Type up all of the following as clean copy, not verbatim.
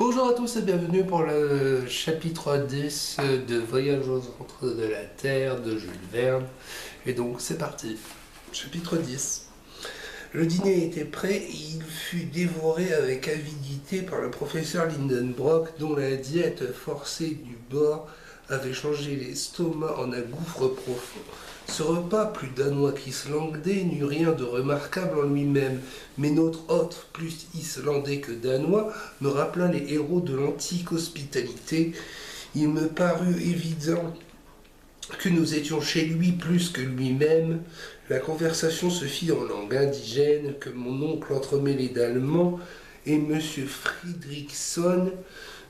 Bonjour à tous et bienvenue pour le chapitre 10 de Voyage aux centres de la Terre de Jules Verne. Et donc c'est parti. Chapitre 10. Le dîner était prêt et il fut dévoré avec avidité par le professeur Lindenbrock dont la diète forcée du bord avait changé l'estomac en un gouffre profond. Ce repas, plus danois qu'islandais, n'eut rien de remarquable en lui-même, mais notre hôte, plus islandais que danois, me rappela les héros de l'antique hospitalité. Il me parut évident que nous étions chez lui plus que lui-même. La conversation se fit en langue indigène, que mon oncle entremêlait d'allemand, et M. Fridriksson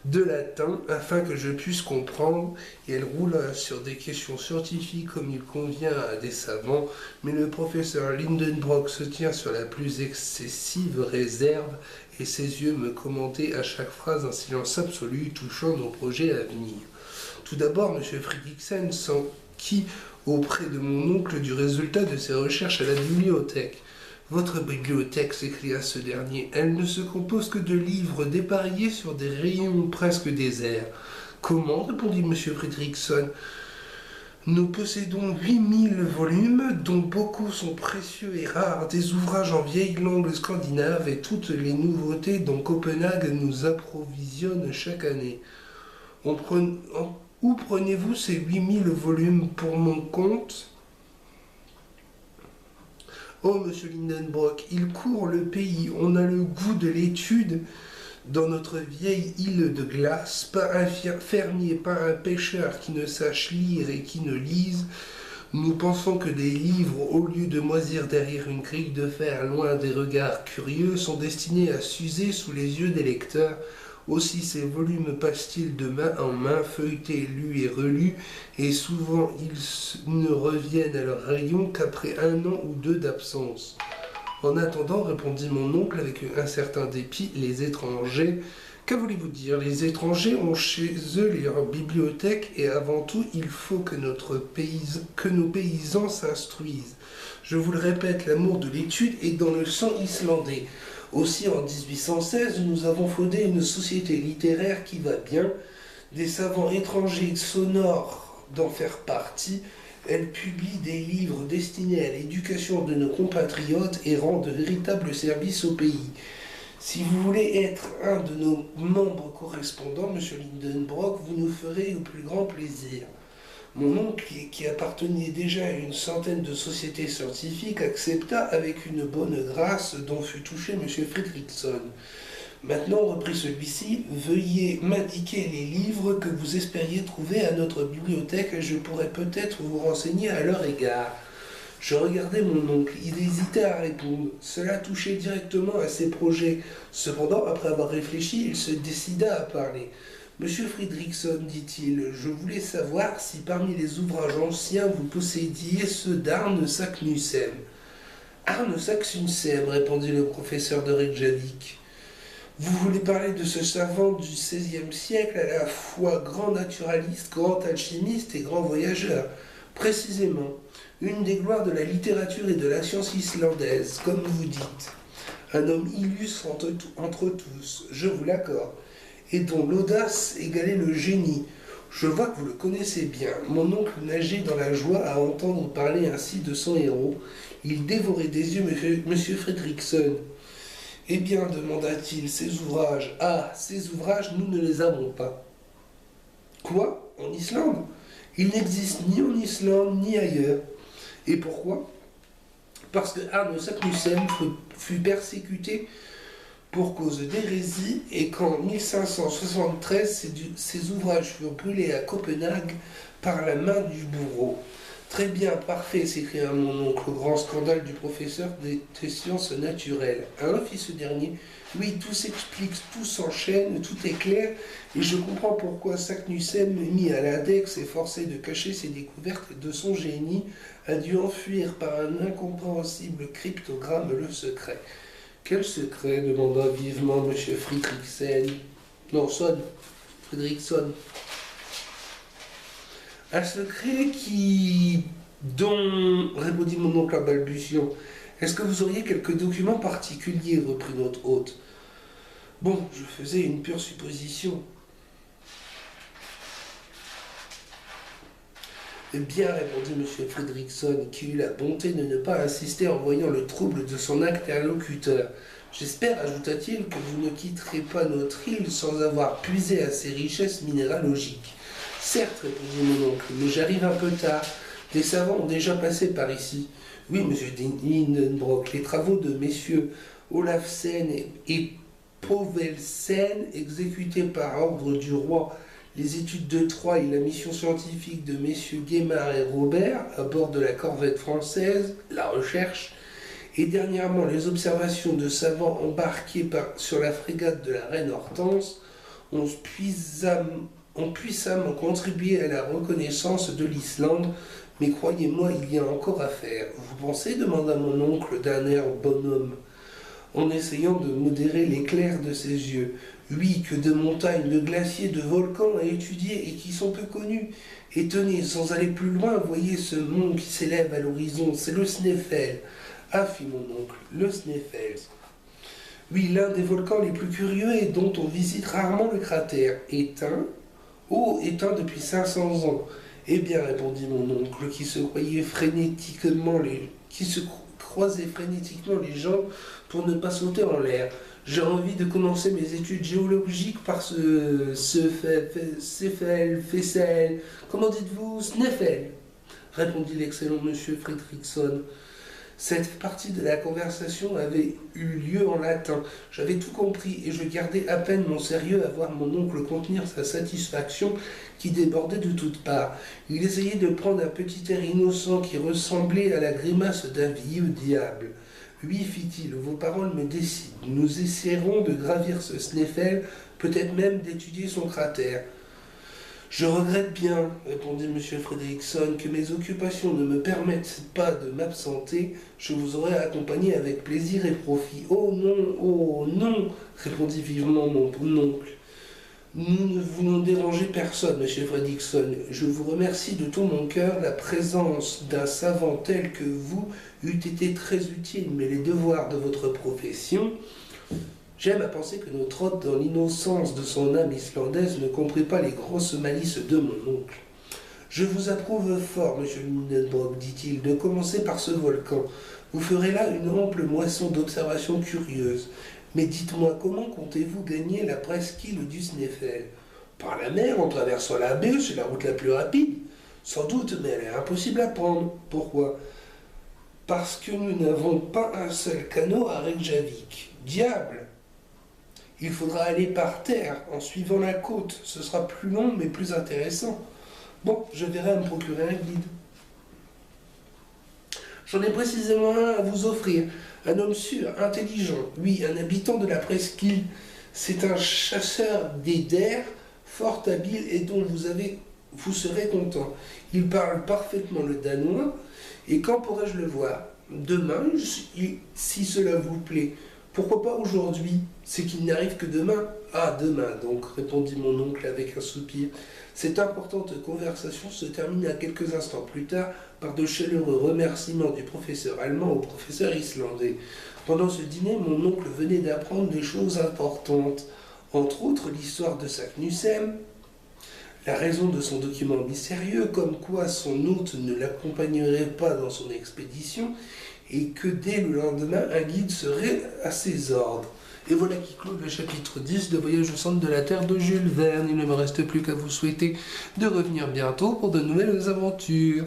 de latin, afin que je puisse comprendre, et elle roula sur des questions scientifiques comme il convient à des savants, mais le professeur Lindenbrock se tient sur la plus excessive réserve, et ses yeux me commentaient à chaque phrase un silence absolu touchant nos projets à venir. Tout d'abord, M. Fridriksson s'enquit auprès de mon oncle du résultat de ses recherches à la bibliothèque. Votre bibliothèque, s'écria ce dernier, elle ne se compose que de livres dépareillés sur des rayons presque déserts. Comment répondit M. Fridriksson. Nous possédons 8000 volumes, dont beaucoup sont précieux et rares, des ouvrages en vieille langue scandinave et toutes les nouveautés dont Copenhague nous approvisionne chaque année. Où prenez-vous ces 8000 volumes pour mon compte ? Oh, monsieur Lindenbrock, il court le pays, on a le goût de l'étude. Dans notre vieille île de glace, pas un fermier, pas un pêcheur qui ne sache lire et qui ne lise. Nous pensons que des livres, au lieu de moisir derrière une grille de fer, loin des regards curieux, sont destinés à s'user sous les yeux des lecteurs. Aussi ces volumes passent-ils de main en main, feuilletés, lus et relus, et souvent ils ne reviennent à leur rayon qu'après 1 an ou 2 d'absence. En attendant, répondit mon oncle avec un certain dépit, les étrangers. Que voulez-vous dire? Les étrangers ont chez eux leur bibliothèque, et avant tout, il faut que nos paysans s'instruisent. Je vous le répète, l'amour de l'étude est dans le sang islandais. Aussi, en 1816, nous avons fondé une société littéraire qui va bien. Des savants étrangers s'honorent d'en faire partie. Elle publie des livres destinés à l'éducation de nos compatriotes et rend de véritables services au pays. Si vous voulez être un de nos membres correspondants, M. Lindenbrock, vous nous ferez le plus grand plaisir. Mon oncle, qui appartenait déjà à une centaine de sociétés scientifiques, accepta avec une bonne grâce dont fut touché M. Fridriksson. Maintenant, reprit celui-ci, veuillez m'indiquer les livres que vous espériez trouver à notre bibliothèque et je pourrais peut-être vous renseigner à leur égard. Je regardais mon oncle, il hésitait à répondre. Cela touchait directement à ses projets. Cependant, après avoir réfléchi, il se décida à parler. Monsieur Fridriksson, dit-il, je voulais savoir si parmi les ouvrages anciens vous possédiez ceux d'Arne Saknussemm. Arne Saknussemm, répondit le professeur de Reykjavik. Vous voulez parler de ce savant du XVIe siècle, à la fois grand naturaliste, grand alchimiste et grand voyageur. Précisément, une des gloires de la littérature et de la science islandaise, comme vous dites. Un homme illustre entre tous, je vous l'accorde, et dont l'audace égalait le génie. Je vois que vous le connaissez bien. Mon oncle nageait dans la joie à entendre parler ainsi de son héros. Il dévorait des yeux M. Fridriksson. Eh bien, demanda-t-il, ces ouvrages. Ah, ces ouvrages, nous ne les avons pas. Quoi? En Islande? Ils n'existent ni en Islande ni ailleurs. Et pourquoi? Parce que Arne Saknussemm fut persécuté pour cause d'hérésie et qu'en 1573, ses ouvrages furent brûlés à Copenhague par la main du bourreau. Très bien, parfait, s'écria mon oncle au grand scandale du professeur des sciences naturelles. Hein, fit ce dernier. Oui, tout s'explique, tout s'enchaîne, tout est clair, et je comprends pourquoi Saknussemm, mis à l'index et forcé de cacher ses découvertes de son génie, a dû enfuir par un incompréhensible cryptogramme le secret. Quel secret? Demanda vivement M. Fridriksson. Non, Fridriksson. Un secret dont, répondit mon oncle en balbutiant. Est-ce que vous auriez quelques documents particuliers, reprit notre hôte. Bon, je faisais une pure supposition. Eh bien, répondit M. Fredrickson, qui eut la bonté de ne pas insister en voyant le trouble de son interlocuteur. J'espère, ajouta-t-il, que vous ne quitterez pas notre île sans avoir puisé à ses richesses minéralogiques. Certes, répondit mon oncle, mais j'arrive un peu tard. Des savants ont déjà passé par ici. Oui, monsieur Lindenbrock, les travaux de messieurs Olafsen et Povelsen, exécutés par ordre du roi, les études de Troyes et la mission scientifique de messieurs Guémard et Robert à bord de la corvette française, la recherche, et dernièrement les observations de savants embarqués sur la frégate de la reine Hortense ont puissamment contribué à la reconnaissance de l'Islande, mais croyez-moi, il y a encore à faire. Vous pensez demanda mon oncle d'un air bonhomme, en essayant de modérer l'éclair de ses yeux. Oui, que de montagnes, de glaciers, de volcans à étudier et qui sont peu connus. Et tenez, sans aller plus loin, voyez ce mont qui s'élève à l'horizon, c'est le Sneffels. Ah, fit mon oncle, le Sneffels. Oui, l'un des volcans les plus curieux et dont on visite rarement le cratère. Éteint? Oh, éteint depuis 500 ans. Eh bien, répondit mon oncle, qui se croisait frénétiquement les jambes pour ne pas sauter en l'air. J'ai envie de commencer mes études géologiques par comment dites-vous, Sneffels, répondit l'excellent monsieur Fredrickson. Cette partie de la conversation avait eu lieu en latin. J'avais tout compris et je gardais à peine mon sérieux à voir mon oncle contenir sa satisfaction qui débordait de toutes parts. Il essayait de prendre un petit air innocent qui ressemblait à la grimace d'un vieux diable. Oui, fit-il, vos paroles me décident. Nous essaierons de gravir ce Sneffels, peut-être même d'étudier son cratère. Je regrette bien, répondit M. Fredrickson, que mes occupations ne me permettent pas de m'absenter. Je vous aurais accompagné avec plaisir et profit. Oh non, répondit vivement mon oncle. Nous ne voulons déranger personne, M. Fredrickson. Je vous remercie de tout mon cœur. La présence d'un savant tel que vous eût été très utile, mais les devoirs de votre profession... J'aime à penser que notre hôte, dans l'innocence de son âme islandaise, ne comprit pas les grosses malices de mon oncle. Je vous approuve fort, monsieur Lindenbrock, dit-il, de commencer par ce volcan. Vous ferez là une ample moisson d'observations curieuses. Mais dites-moi, comment comptez-vous gagner la presqu'île du Sneffels? Par la mer, en traversant la baie, c'est la route la plus rapide. Sans doute, mais elle est impossible à prendre. Pourquoi? Parce que nous n'avons pas un seul canot à Reykjavik. Diable! Il faudra aller par terre, en suivant la côte. Ce sera plus long, mais plus intéressant. Bon, je verrai à me procurer un guide. J'en ai précisément un à vous offrir. Un homme sûr, intelligent. Oui, un habitant de la presqu'île. C'est un chasseur d'Eider, fort habile et dont vous serez content. Il parle parfaitement le danois. Et quand pourrais-je le voir? Demain, si cela vous plaît. Pourquoi pas aujourd'hui? C'est qu'il n'arrive que demain. Ah, demain donc, répondit mon oncle avec un soupir. Cette importante conversation se termina quelques instants plus tard par de chaleureux remerciements du professeur allemand au professeur islandais. Pendant ce dîner, mon oncle venait d'apprendre des choses importantes, entre autres l'histoire de Saknussemm, la raison de son document mystérieux, comme quoi son hôte ne l'accompagnerait pas dans son expédition, et que dès le lendemain, un guide serait à ses ordres. Et voilà qui clôt le chapitre 10 de Voyage au centre de la Terre de Jules Verne. Il ne me reste plus qu'à vous souhaiter de revenir bientôt pour de nouvelles aventures.